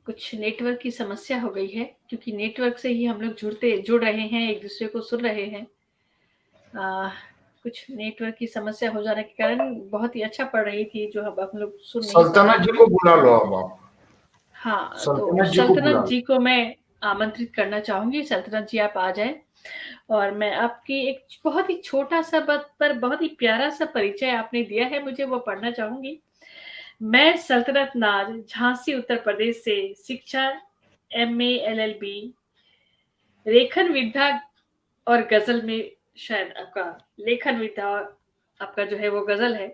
कुछ नेटवर्क की समस्या हो गई है, क्योंकि नेटवर्क से ही हम लोग जुड़ रहे हैं, एक दूसरे को सुन रहे हैं। कुछ नेटवर्क की समस्या हो जाने के कारण बहुत ही अच्छा पढ़ रही थी, जो अब हम लोग सुन नहीं पा सल्तनत रहे जी हैं। को बुला लो अब आप। हाँ, तो सल्तनत जी को बुला सल्तनत लो। जी को मैं आमंत्रित करना चाहूंगी। सल्तनत जी, आप आ जाएं और मैं आपकी एक बहुत ही छोटा सा पर बहुत ही प्यारा सा परिचय आपने दिया है मुझे, वो पढ़ना चाहूंगी। मैं सल्तनत नाज, झांसी उत्तर प्रदेश से शिक्षा MA LLB लेखन विधा और गजल में, शायद आपका लेखन विधा आपका जो है वो गजल है।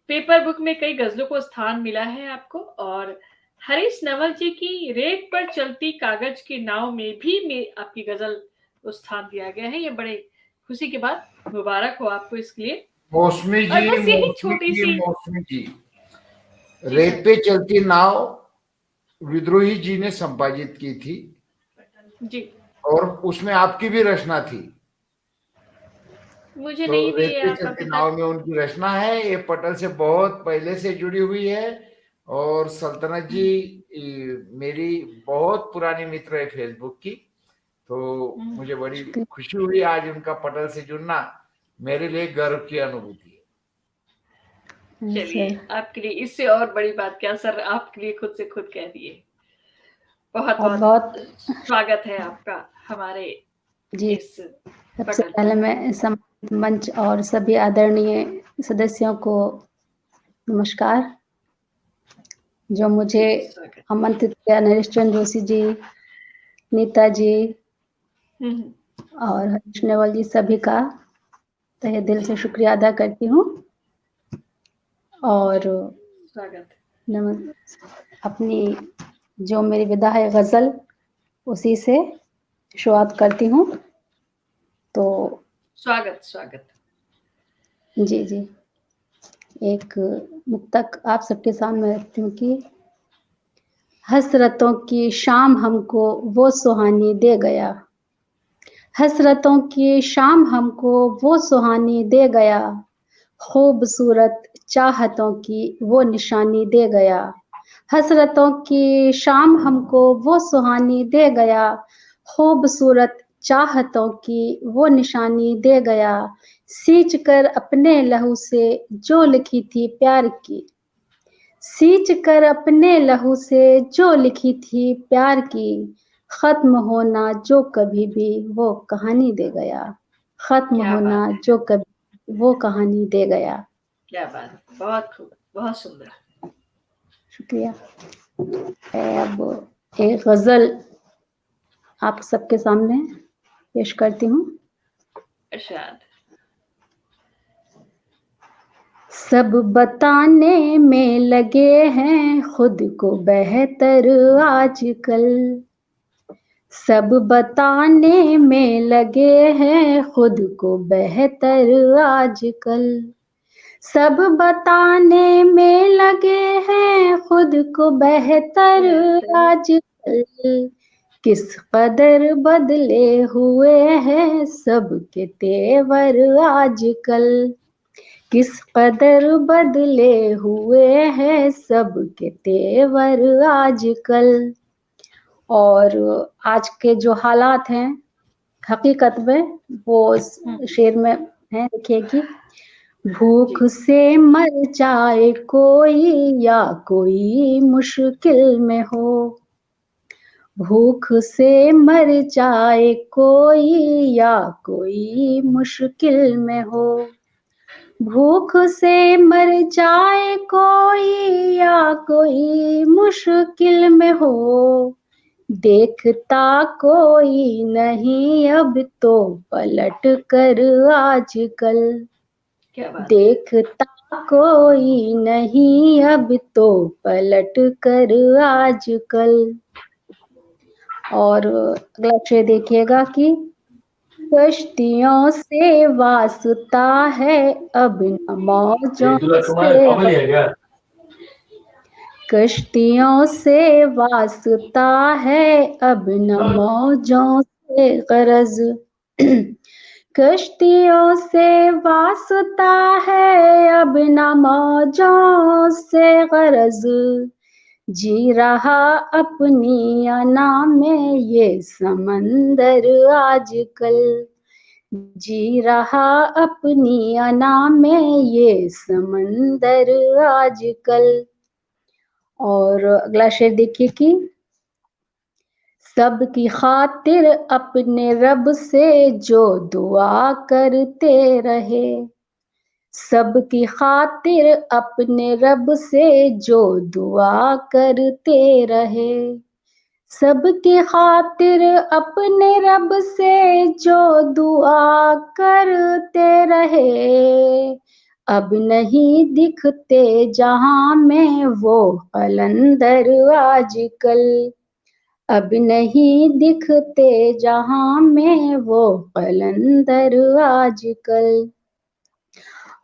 पेपर बुक में कई गजलों को स्थान मिला है आपको, और हरीश नवल जी की रेत पर चलती कागज की नाव में भी आपकी गजल को स्थान दिया गया है। ये बड़े खुशी की बात, मुबारक हो आपको इसके लिए। मौसमी और जी, बस यही छोटी सी मौसमी जी, जी रेत सर पे चलती नाव विद्रोही जी ने संपादित की थी जी, और उसमें आपकी भी रचना थी। मुझे तो नहीं रेत भी पे आप अभी चलती नाव तक। में उनकी रचना है। ये पटल से बहुत पहले से जुड़ी हुई है। और सल्तनत जी मेरी बहुत पुरानी मित्र है फेसबुक की। तो मुझे बड़ी खुशी हुई आज उनका पटल से जुड़ना, मेरे लिए गर्व की अनुभूति है। चलिए, आपके लिए इससे और बड़ी बात क्या सर, आपके लिए खुद से खुद कह दिए। बहुत बहुत बहुत स्वागत है आपका हमारे जी। इस सबसे पटल पहले पर। मैं सम्मानित मंच और सभी आदरणीय सदस्यों को नमस्कार। जो मुझे स्वागत। आमंत्रित किया, नरेश चंद्र जोशी जी, नीता जी और हरीश नेवल जी, सभी का तहे दिल से शुक्रिया अदा करती हूँ। और स्वागत। अपनी जो मेरी विधा है गजल, उसी से शुरुआत करती हूँ। तो स्वागत स्वागत। जी जी, एक मुक्तक आप सबके सामने रखती हूँ कि हसरतों की शाम हमको वो सुहानी दे गया, हसरतों की शाम हमको वो सुहानी दे गया, खूबसूरत चाहतों की वो निशानी दे गया। हसरतों की शाम हमको वो सुहानी दे गया, खूबसूरत चाहतों की वो निशानी दे गया। सींच कर अपने लहू से जो लिखी थी प्यार की, सींच कर अपने लहू से जो लिखी थी प्यार की, खत्म होना जो कभी भी वो कहानी दे गया, खत्म होना जो कभी वो कहानी दे गया। क्या बात, बहुत खूब, बहुत सुंदर, शुक्रिया। अब एक गजल आप सबके सामने पेश करती हूँ। इरशाद। सब बताने में लगे हैं खुद को बेहतर आजकल, सब बताने में लगे हैं खुद को बेहतर आजकल, सब बताने में लगे हैं खुद को बेहतर आजकल। किस कदर बदले हुए हैं सबके तेवर आजकल, किस कदर बदले हुए हैं सबके तेवर आजकल। और आज के जो हालात हैं हकीकत में वो शेर में है, देखिए कि भूख से मर जाए कोई या कोई मुश्किल में हो, भूख से मर जाए कोई या कोई मुश्किल में हो, भूख से मर जाए कोई या कोई मुश्किल में हो, देखता कोई नहीं अब तो पलट कर आजकल, देखता कोई नहीं अब तो पलट कर आजकल। और अगला शेर देखिएगा कि कश्तियों से वास्ता है अब न मौजों से, कश्तियों से वास्ता है अब न मौजों से गरज, कश्तियों से वास्ता है अब न मौजों से गरज, जी रहा अपनी अना में ये समंदर आजकल, जी रहा अपनी अना में ये समंदर आजकल। और अगला शेर देखिए कि सबकी खातिर अपने रब से जो दुआ करते रहे, सबकी खातिर अपने रब से जो दुआ करते रहे, सबकी खातिर अपने रब से जो दुआ करते रहे। अब नहीं दिखते जहां में वो कलंदर आजकल, अब नहीं दिखते जहां में वो कलंदर आजकल।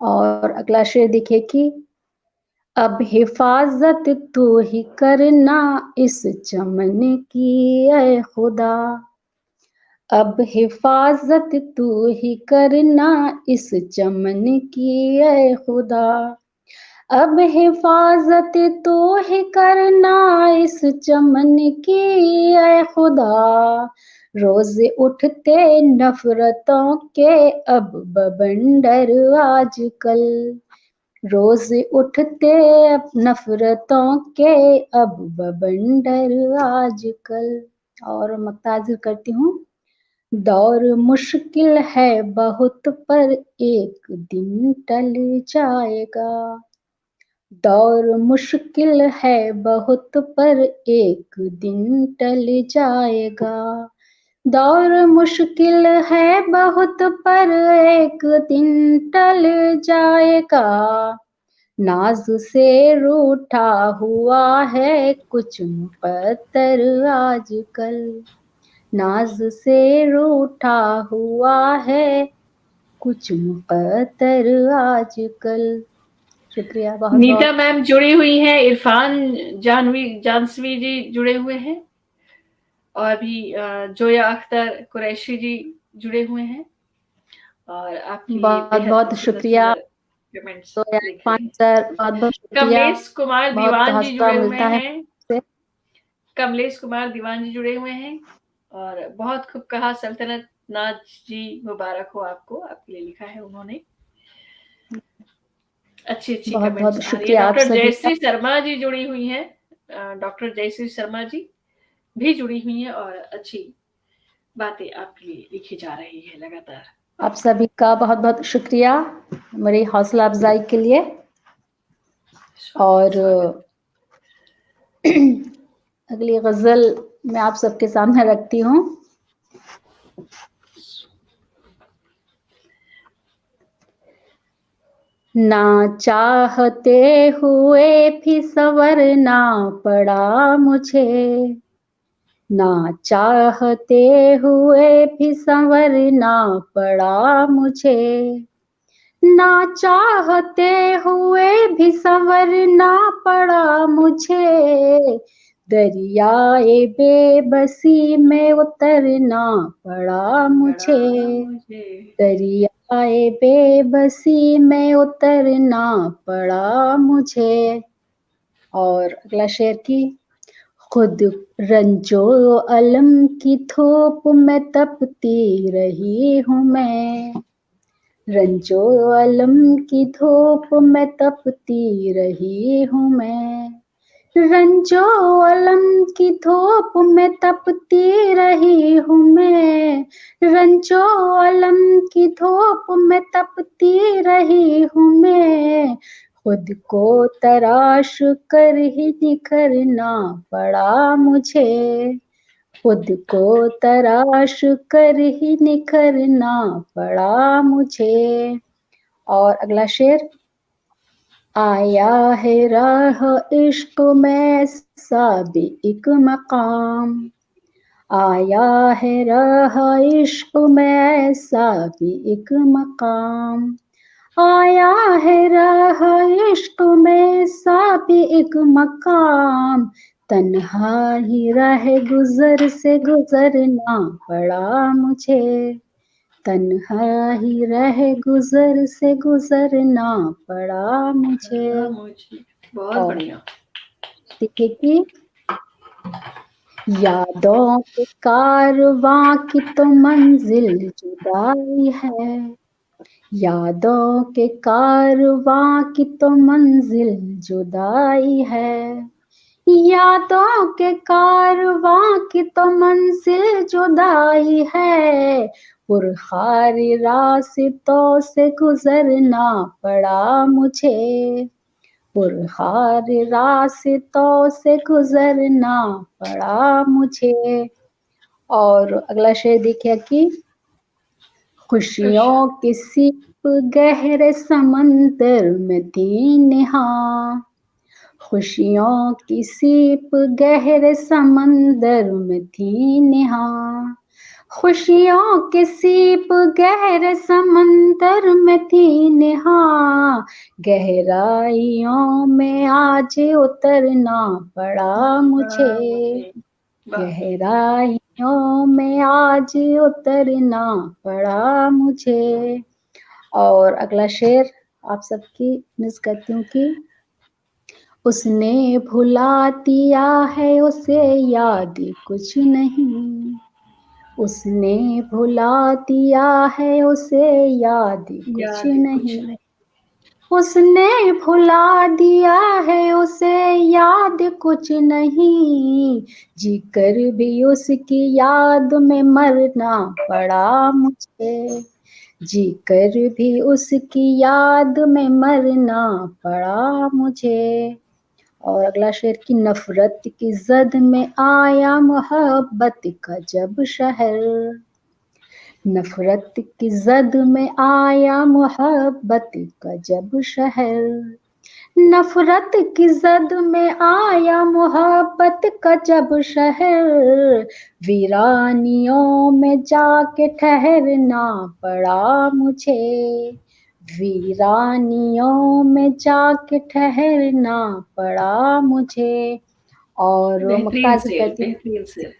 और अगला शेर देखिए कि अब हिफाजत तू ही करना इस चमन की ऐ खुदा, अब हिफाजत तू ही करना इस चमन की ऐ खुदा, अब हिफाजत तू ही करना इस चमन की ऐ खुदा। रोज उठते नफरतों के अब बवंडर आजकल, रोज उठते अब नफरतों के अब बवंडर आजकल। और मक्ताजिर करती हूँ। दौर मुश्किल है बहुत पर एक दिन टल जाएगा, दौर मुश्किल है बहुत पर एक दिन टल जाएगा, दौर मुश्किल है बहुत पर एक दिन टल जाएगा। नाज से रूठा हुआ है कुछ मुकद्दर आजकल, नाज से रूठा हुआ है कुछ मुकद्दर आजकल। शुक्रिया बहुत नीता बहुत। मैम जुड़ी हुई हैं, इरफान जानसवी जी जुड़े हुए हैं, और भी जोया अख्तर कुरैशी जी जुड़े हुए हैं, और आपके लिए बहुत बेहद बहुत सुंदर शुक्रिया सुंदर कमेंट्स तो लिख रहे इरफान हैं। सर, बहुत बहुत शुक्रिया। कमलेश कुमार बहुत दीवान जी हौसला जुड़े हुए मिलता है हैं, से। कमलेश कुमार दीवान जी जुड़े हुए हैं, और बहुत खूब कहा सल्तनत नाज जी, मुबारक हो आपको, आपके लिए लिखा है उन्होंने। अच्छी अच्छी बहुत कमेंट्स बहुत आ रही है। शुक्रिया आप डॉक्टर सभी का। जयश्री शर्मा जी जुड़ी हुई हैं, डॉक्टर जयश्री शर्मा जी भी जुड़ी हुई हैं, और अच्छी बातें आपके लिए लिखी जा रही है लगातार। आप सभी का बहुत बहुत शुक्रिया मेरी हौसला अफजाई के लिए। और अगली गजल मैं आप सबके सामने रखती हूँ। ना चाहते हुए भी संवरना पड़ा मुझे, ना चाहते हुए भी संवरना पड़ा मुझे, ना चाहते हुए भी संवरना पड़ा मुझे, दरियाए बेबसी में उतरना पड़ा मुझे, दरियाए बेबसी में उतरना पड़ा मुझे। और अगला शेर की खुद रंजो अलम की धूप में तपती रही हूँ मैं, रंजो अलम की धूप में तपती रही हूँ मैं, रंजो अलम की धूप में तपती रही हूँ मैं, रंजो अलम की धूप में तपती रही हूँ मैं, खुद को तराश कर ही निखरना पड़ा मुझे, खुद को तराश कर ही निखरना पड़ा मुझे। और अगला शेर, आया है राह इश्क में सा भी एक मकाम, आया है राह इश्क में सा भी एक मकाम, आया है राह इश्क में सा भी एक मकाम, तन्हा ही राह गुजर से गुजरना पड़ा मुझे, तन्हा ही रह गुजर से गुजरना पड़ा मुझे। बहुत बढ़िया। देखिए कि यादों के कारवां की तो मंजिल जुदाई है, यादों के कारवां की तो मंजिल जुदाई है, यादों के कारवां की तो मंजिल जुदाई है, पुरखारी रास्तों से गुजरना पड़ा मुझे, पुरखारी रास्तों से गुजरना पड़ा मुझे। और अगला शेर देखिए कि खुशियों की सीप गहरे समंदर में थी निहां, खुशियों की सीप गहरे समंदर में थी निहां, खुशियों की सीप गहरे समंदर में थी निहां, गहराइयों में आज उतरना पड़ा मुझे, गहराइयों में आज उतरना पड़ा मुझे। और अगला शेर आप सबकी मिस करती हूँ कि उसने भुला दिया है उसे याद कुछ नहीं, उसने भुला दिया है उसे याद कुछ नहीं, उसने भुला दिया है उसे याद कुछ नहीं, जीकर भी उसकी याद में मरना पड़ा मुझे, जीकर भी उसकी याद में मरना पड़ा मुझे। और अगला शेर की नफरत की जद में आया मोहब्बत का जब शहर, नफरत की जद में आया मोहब्बत का जब शहर, नफरत की जद में आया मोहब्बत का जब शहर, वीरानियों में जाके ठहरना पड़ा मुझे, वीरानियों में जाके ठहरना पड़ा मुझे। और बेहतरीन मुक्ताज शेर, कहती बेहतरीन शेर।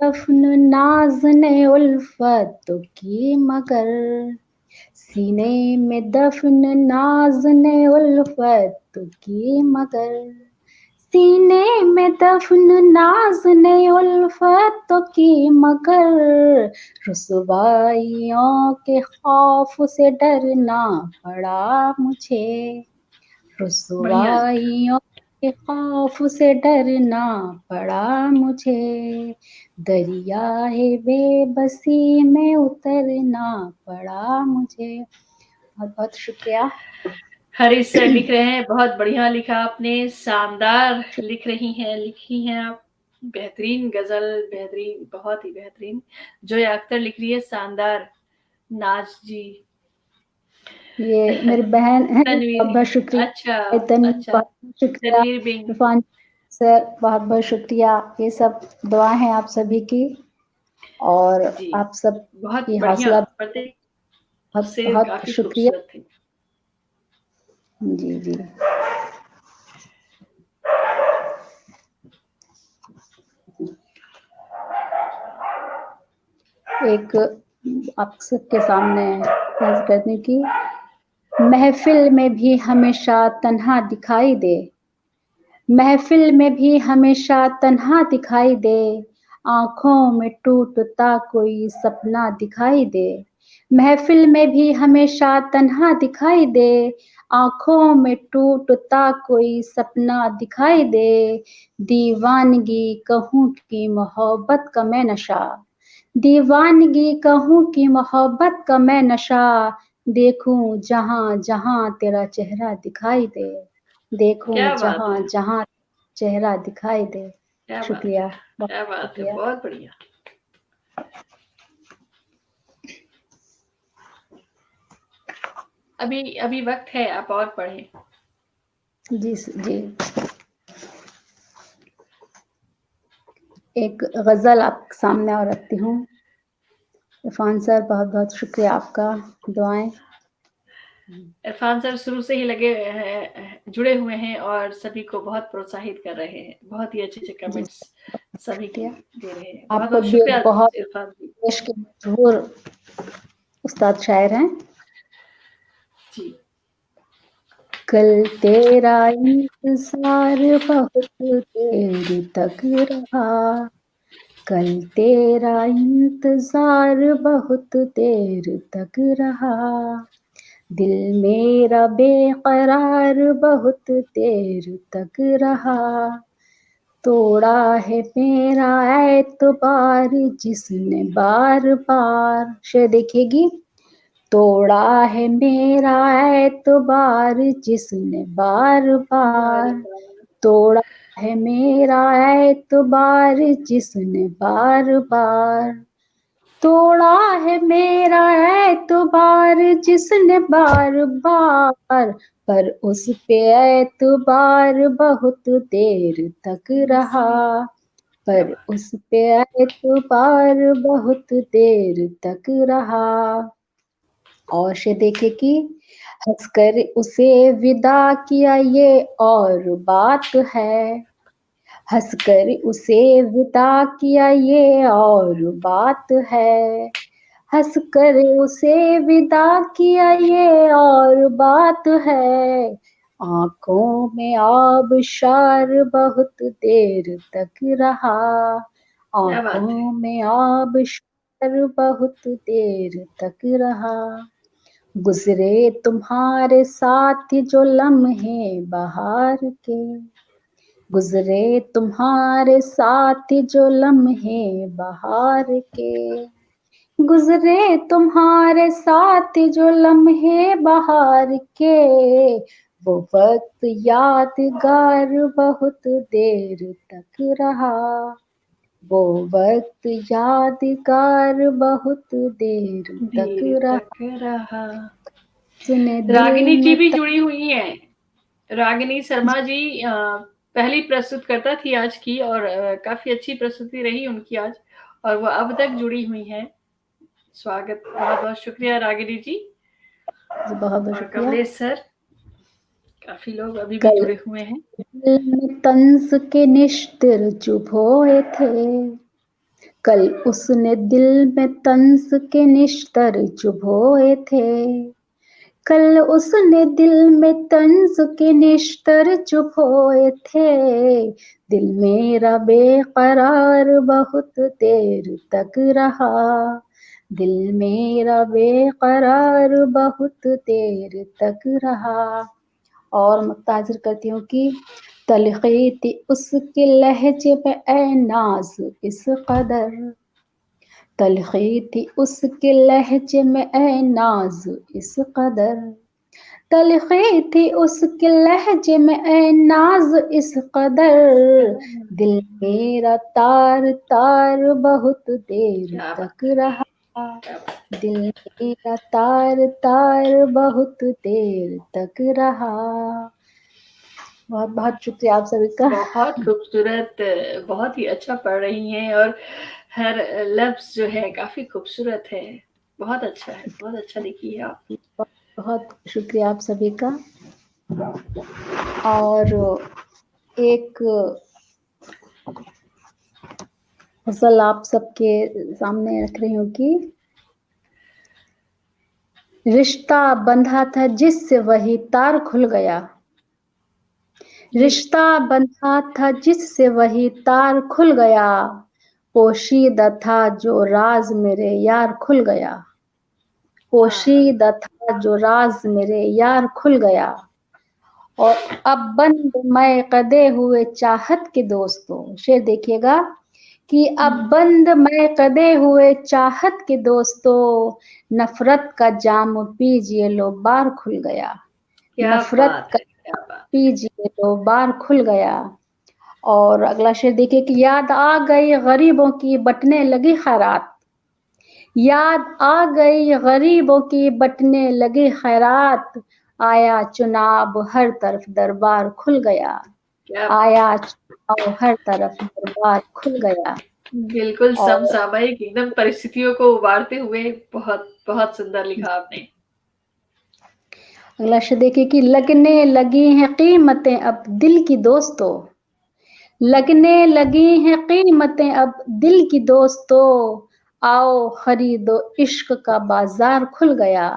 दफन नाज ने उल्फत की मगर, सीने में दफन नाज ने उल्फत की मगर, सीने में दफन नाज ने उल्फत की मगर, रुसवाइयों के खौफ से डरना पड़ा मुझे, रुसवाइयों के खौफ से डरना पड़ा मुझे, दरियाए बेबसी में उतरना पड़ा मुझे। बहुत बहुत शुक्रिया। हरीश सर लिख रहे हैं, बहुत बढ़िया लिखा आपने, शानदार लिखी हैं आप, बेहतरीन गजल, बेहतरीन, बहुत ही बेहतरीन। जोया अख्तर लिख रही है, शानदार। नाज जी, ये मेरी बहन है, तनवीर, बहुत बहुत शुक्रिया। अच्छा बहुत बहुत शुक्रिया। तनवीर बिंग, इरफान सर बहुत बहुत शुक्रिया। ये सब दुआ है आप सभी की, और जी आप सब बहुत की बढ़िया, हौसला, प्रत्येक बहुत शेर बहुत काफी शुक्रिया। खूबसूरत थे। जी जी। एक आप सबके सामने अर्ज करने की, महफिल में भी हमेशा तन्हा दिखाई दे, महफिल में भी हमेशा तन्हा दिखाई दे, आंखों में टूटता कोई सपना दिखाई दे, महफिल में भी हमेशा तन्हा दिखाई दे, आंखों में टूटता कोई सपना दिखाई दे, दीवानगी कहूँ की मोहब्बत का मैं नशा, दीवानगी कहूँ की मोहब्बत का मैं नशा, देखूं जहां जहां तेरा चेहरा दिखाई दे, देखूं क्या बात जहां है, जहां चेहरा दिखाई दे। क्या बात शुक्रिया, है, बहुत क्या बात है, शुक्रिया। बहुत बढ़िया। अभी अभी वक्त है, आप और पढ़ें। जी जी। एक गजल आपके सामने और रखती हूँ। इरफान सर बहुत बहुत शुक्रिया आपका, दुआएं। इरफान सर शुरू से ही लगे जुड़े हुए हैं और सभी को बहुत प्रोत्साहित कर रहे हैं, बहुत ही अच्छे जी कमेंट्स सभी को शुक्रिया। दे रहे हैं। आप बहुत खुद बहुत भी शुक्रिया एक बहुत इरफान जी। देश के मशहूर उस्ताद शायर हैं। जी कल तेरा इंतजार बहुत देर तक रहा, कल तेरा इंतजार बहुत देर तक रहा, दिल मेरा बेकरार बहुत देर तक रहा, तोड़ा है मेरा एतबार जिसने बार बार, शेर देखिएगी, तोड़ा है मेरा एतबार जिसने बार बार, तोड़ा है मेरा एतबार जिसने बार बार, तोड़ा है मेरा एतबार जिसने बार बार, पर उस पे एतबार बहुत देर तक रहा, पर उस पे एतबार बहुत देर तक रहा। और से देखे कि हंसकर उसे विदा किया ये और बात है, हंसकर उसे विदा किया ये और बात है, हंसकर उसे विदा किया ये और बात है, आंखों में आबशार बहुत देर तक रहा, आंखों में आबशार बहुत देर तक रहा, गुजरे तुम्हारे साथ जो लम्हे बहार के, गुजरे तुम्हारे साथ जो लम्हे बहार के, गुजरे तुम्हारे साथ जो लम्हे बहार के, वो वक्त यादगार बहुत देर तक रहा, वो वक्त यादगार बहुत देर तक रहा। सुने रागिनी जी भी जुड़ी हुई हैं, रागिनी शर्मा जी पहली प्रस्तुतकर्ता थी आज की, और काफी अच्छी प्रस्तुति रही उनकी आज, और वो अब तक जुड़ी हुई हैं। स्वागत, बहुत बहुत शुक्रिया रागिनी जी, बहुत बहुत शुक्रिया। कमलेश सर, काफी लोग अभी भी जुड़े हुए हैं। तंज के निश्तर चुप हुए थे, कल उसने दिल में तंज के निश्तर चुप हुए थे, कल उसने दिल में तंज के निश्तर चुप हुए थे, दिल मेरा बेकरार बहुत देर तक रहा, दिल मेरा बेकरार बहुत देर तक रहा। और मुताजिर करती हूँ कि तलखी थी उसके लहजे में ए नाज इस कदर, तलखी थी उसके लहजे में ए नाज इस कदर, तलखी थी उसके लहजे में ए नाज इस कदर, दिल मेरा तार तार बहुत देर तक रहा, दिल मेरा तार तार बहुत देर तक रहा। बहुत बहुत शुक्रिया आप सभी का। बहुत खूबसूरत, बहुत ही अच्छा पढ़ रही हैं, और हर लफ्ज जो है काफी खूबसूरत है, बहुत अच्छा है, बहुत अच्छा लिखी है आप। बहुत शुक्रिया आप सभी का। और एक गजल आप सबके सामने रख रही हूँ कि रिश्ता बंधा था जिससे वही तार खुल गया, रिश्ता बंधा था जिससे वही तार खुल गया, पोशीदा था जो राज मेरे यार खुल गया, पोशीदा था जो राज मेरे यार खुल गया, और अब बंद मैं कदे हुए चाहत के दोस्तों, शेर देखिएगा कि अब बंद मैं कदे हुए चाहत के दोस्तों, नफरत का जाम पीजिए लो बार खुल गया, नफरत का पीजिए लो बार खुल गया। और अगला शेर देखिए कि याद आ गई गरीबों की बटने लगी खैरात, याद आ गई गरीबों की बटने लगी खैरात, आया चुनाव हर तरफ दरबार खुल गया, आया चुनाव हर तरफ दरबार खुल गया। बिल्कुल समसामयिक एकदम परिस्थितियों को उबारते हुए बहुत बहुत सुंदर लिखा आपने। अगला शेर देखिए कि लगने लगी हैं कीमतें अब दिल की दोस्तों, लगने लगी हैं कीमतें अब दिल की दोस्तों, आओ खरीदो इश्क का बाजार खुल गया,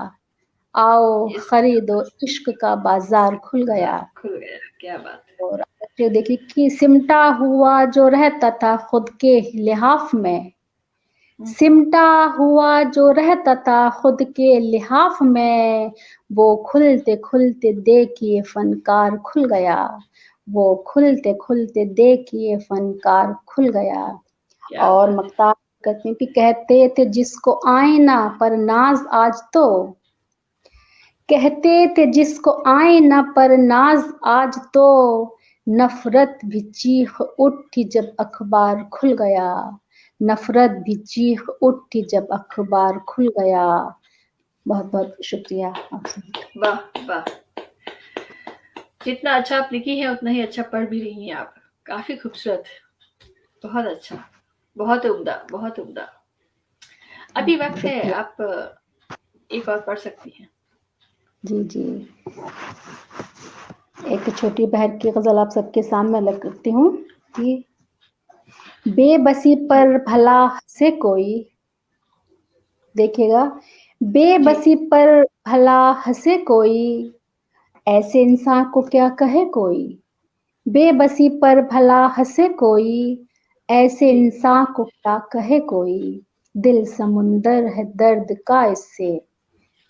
आओ इस खरीदो इश्क का बाजार खुल गया। खुल गया, क्या बात है। और फिर देखिए कि सिमटा हुआ जो रहता था खुद के लिहाफ में, सिमटा हुआ जो रहता था खुद के लिहाफ में, वो खुलते खुलते देखिए फनकार खुल गया, वो खुलते खुलते देखिए फनकार खुल गया। क्या और बात है। मक्ता कहते हैं कि कहते थे जिसको आईना पर नाज आज तो, कहते थे जिसको आईना पर नाज आज तो, नफरत भी चीख उठी जब अखबार खुल गया, नफरत भी चीख उठी जब अखबार खुल गया। बहुत बहुत शुक्रिया आपसे। वाह वाह, जितना अच्छा आप लिखी है उतना ही अच्छा पढ़ भी रही हैं आप। काफी खूबसूरत, बहुत अच्छा, बहुत उम्दा, बहुत उम्दा। अभी वक्त है, शुक्रिया आप एक और पढ़ सकती हैं। जी जी। एक छोटी बहर की गजल आप सबके सामने रखती हूँ कि बेबसी पर भला हंसे कोई, देखिएगा, जी। बेबसी पर भला हंसे कोई, ऐसे इंसान को क्या कहे कोई, बेबसी पर भला हंसे कोई, ऐसे जी। इंसान को क्या कहे कोई, दिल समुंदर है दर्द का इससे,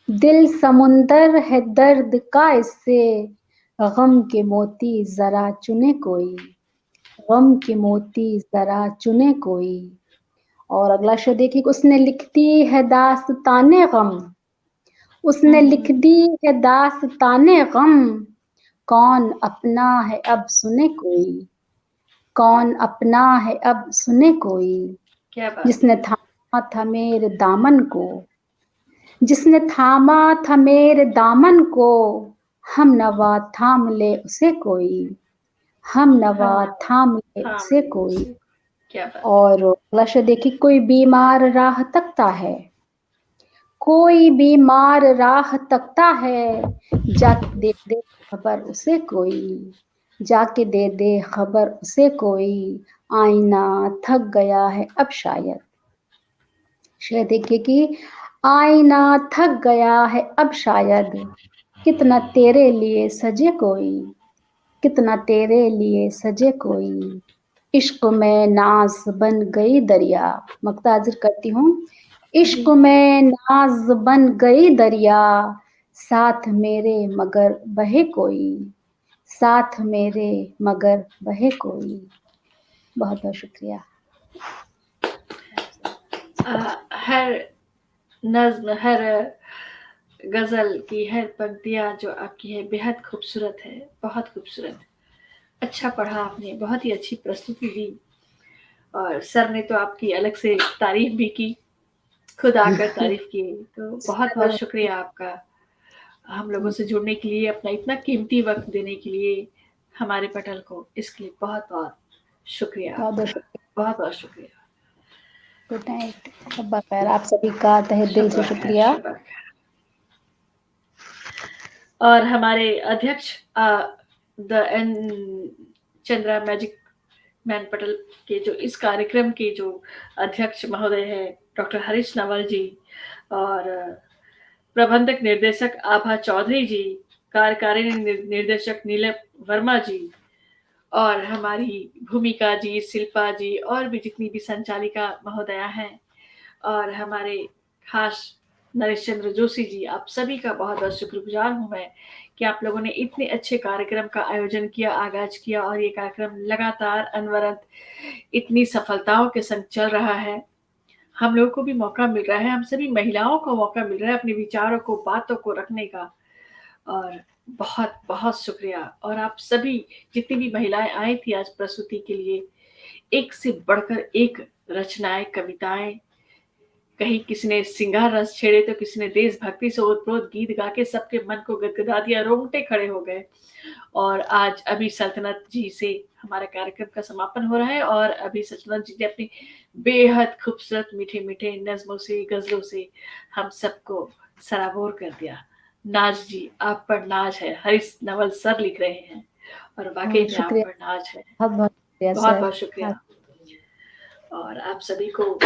दिल समुंदर है दर्द का इससे, गम के मोती जरा चुने कोई, गम के मोती जरा चुने कोई। और अगला शेर देखिए, उसने लिख दी है दास्ताने गम, उसने लिख दी है दास्ताने गम, कौन अपना है अब सुने कोई, कौन अपना है अब सुने कोई, क्या बात जिसने है। थामा था मेरे दामन को, जिसने थामा था मेरे दामन को, हम नवा थाम ले उसे कोई, हम नवा हम थाम ले थाम उसे ले कोई। उसे, क्या बात है। और अगला शेर देखिए, कोई बीमार राह तकता है, कोई बीमार राह तकता है, जाके दे दे खबर उसे कोई, जाके दे दे खबर उसे कोई, आईना थक गया है अब शायद। शेर देखिए कि आईना थक गया है अब शायद, कितना तेरे लिए सजे कोई, कितना तेरे लिए सजे कोई, इश्क में नाज बन गई दरिया। मक्ताजिर करती हूँ, जी। इश्क में नाज बन गई दरिया, साथ मेरे मगर बहे कोई, साथ मेरे मगर बहे कोई। बहुत बहुत शुक्रिया। हर नज्म, हर गजल की हर पंक्तियां जो आपकी है बेहद खूबसूरत है, बहुत खूबसूरत। अच्छा पढ़ा आपने, बहुत ही अच्छी प्रस्तुति दी। और सर ने तो आपकी अलग से तारीफ भी की, खुद आकर तारीफ की। तो बहुत बहुत शुक्रिया आपका, हम लोगों से जुड़ने के लिए, अपना इतना कीमती वक्त देने के लिए हमारे पटल को, इसके लिए बहुत बहुत शुक्रिया बहुत बहुत आपका, शुक्रिया। बहुत बहुत शुक्रिया। गुड नाइट, शब्बा खैर। आप सभी का तहे दिल से शब्बा खैर, शुक्रिया। शब्बा खैर। और हमारे अध्यक्ष the N Chandra magic man पटल के जो इस कार्यक्रम के जो अध्यक्ष महोदय है डॉक्टर हरीश नवल जी, और प्रबंधक निर्देशक आभा चौधरी जी, कार्यकारिणी निर्देशक नीलम वर्मा जी, और हमारी भूमिका जी, शिल्पा जी, और भी जितनी भी संचालिका महोदया हैं, और हमारे खास नरेश चंद्र जोशी जी, आप सभी का बहुत बहुत शुक्रगुजार हूँ मैं कि आप लोगों ने इतने अच्छे कार्यक्रम का आयोजन किया, आगाज किया, और ये कार्यक्रम लगातार अनवरत इतनी सफलताओं के संग चल रहा है। हम लोगों को भी मौका मिल रहा है, हम सभी महिलाओं को मौका मिल रहा है अपने विचारों को, बातों को रखने का। और बहुत बहुत शुक्रिया। और आप सभी जितनी भी महिलाएं आई थी आज प्रस्तुति के लिए, एक से बढ़कर एक रचनाएं, कविताएं, कहीं किसी ने सिंगार रस छेड़े तो किसी ने देशभक्ति से ओतप्रोत गीत गा के सबके मन को गदगदा दिया, रोंगटे खड़े हो गए। और आज अभी सल्तनत जी से हमारा कार्यक्रम का समापन हो रहा है, और अभी सल्तनत जी ने अपनी बेहद खूबसूरत मीठे मीठे नज्मों से, गजलों से हम सबको सराबोर कर दिया। नाज जी, आप पर नाज है, हरीश नवल सर लिख रहे हैं, और वाकई में आप शुक्रिया, पर नाज है। बहुत बहुत शुक्रिया बहुत सर। बहुत शुक्रिया। और आप सभी को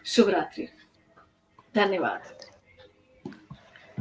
शुभ रात्रि, धन्यवाद।